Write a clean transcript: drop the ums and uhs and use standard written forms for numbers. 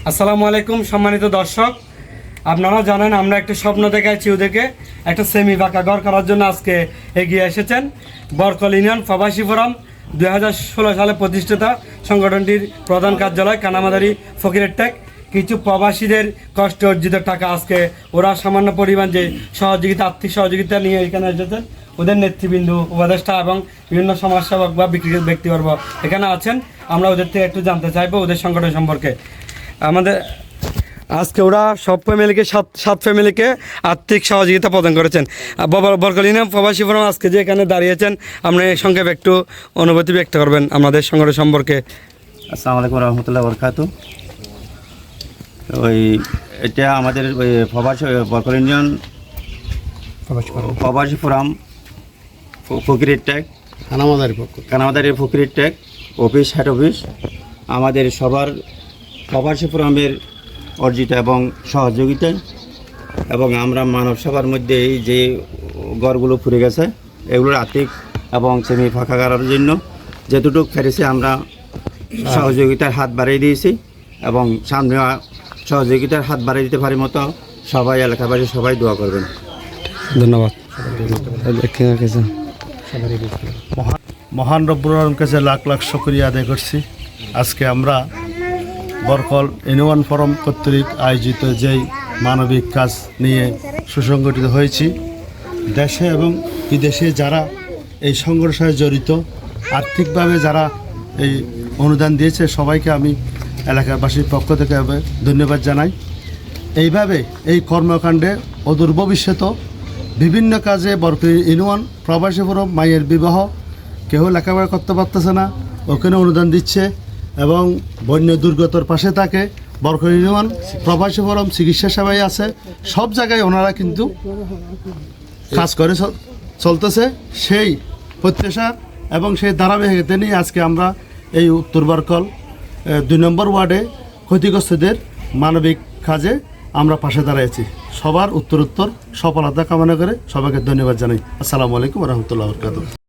আসসালামু আলাইকুম সম্মানিত দর্শক, আপনারা জানেন আমরা একটা স্বপ্ন দেখাচ্ছি ওদেরকে একটা সেমি পাকা ঘর করার জন্য আজকে এগিয়ে এসেছেন। বরকল ইউনিয়ন প্রবাসী ফোরাম 2016 সালে প্রতিষ্ঠিত সংগঠনটির প্রধান কার্যালয় কানামাদারি ফকিরের টেক। কিছু প্রবাসীদের কষ্ট অর্জিত টাকা আজকে ওরা সামান্য পরিমাণ যে সহযোগিতা, আর্থিক সহযোগিতা নিয়ে এখানে এসেছেন। ওদের নেতৃবৃন্দ, উপদেষ্টা এবং বিভিন্ন সমাজসেবক বা ব্যক্তিবর্গ এখানে আছেন। আমরা ওদের থেকে একটু জানতে চাইবো ওদের সংগঠন সম্পর্কে। আমাদের আজকে ওরা সব ফ্যামিলিকে সাত ফ্যামিলিকে আর্থিক সহযোগিতা প্রদান করেছেন। বরকল ইউনিয়ন প্রবাসী ফোরাম আজকে যে এখানে দাঁড়িয়েছেন, আপনি সংক্ষেপে একটু অনুভূতি ব্যক্ত করবেন আমাদের সংগঠন সম্পর্কে। আসসালামু আলাইকুম রহমতুল্লাহ বরকাতু। এটা আমাদের বরকল ইউনিয়ন প্রবাসী ফোরাম ফকিরের টেক কানামাদারি ফকিরের টেক অফিস, হেড অফিস, আমাদের সবার প্রবাসী ফোরামের অর্জিত এবং সহযোগিতায় এবং আমরা মানব সভার মধ্যে এই যে ঘরগুলো পুড়ে গেছে এগুলোর আর্থিক এবং সেমি ফাঁকা করার জন্য যেটুকু ফেরেছে আমরা সহযোগিতার হাত বাড়িয়ে দিয়েছি এবং সামনে সহযোগিতার হাত বাড়িয়ে দিতে পারি মতো সবাই এলাকাবাসী সবাই দোয়া করবেন। ধন্যবাদ। মহান রব্বুল আলমীর কাছে লাখ লাখ শুকরিয়া আদায় করছি। আজকে আমরা বরকল ইউনিয়ন ফোরাম কর্তৃক আয়োজিত যেই মানবিক কাজ নিয়ে সুসংগঠিত হয়েছি, দেশে এবং বিদেশে যারা এই সংগঠনের সাথে জড়িত, আর্থিকভাবে যারা এই অনুদান দিয়েছে সবাইকে আমি এলাকাবাসীর পক্ষ থেকে ধন্যবাদ জানাই। এইভাবে এই কর্মকাণ্ডে অদূর ভবিষ্যতেও বিভিন্ন কাজে বরকল ইউনিয়ন প্রবাসী ফোরাম মায়ের বিবাহ, কেউ লেখাপড়া করতে পারতেছে না, ওখানে অনুদান দিচ্ছে এবং বন্য দুর্গতর পাশে থাকে। বরকল ইউনিয়ন প্রবাসী ফোরাম চিকিৎসা সেবায় আছে, সব জায়গায় ওনারা কিন্তু কাজ করে চলতেছে। সেই প্রত্যাশা এবং সেই ধারাবাহিকতা নিয়ে আজকে আমরা এই উত্তর বরকল 2 নম্বর ওয়ার্ডে ক্ষতিগ্রস্তদের মানবিক কাজে আমরা পাশে দাঁড়াইছি। সবার উত্তর সফলতা কামনা করে সবাইকে ধন্যবাদ জানাই। আসসালামু আলাইকুম রহমতুল্লাহ বরকাতুহু।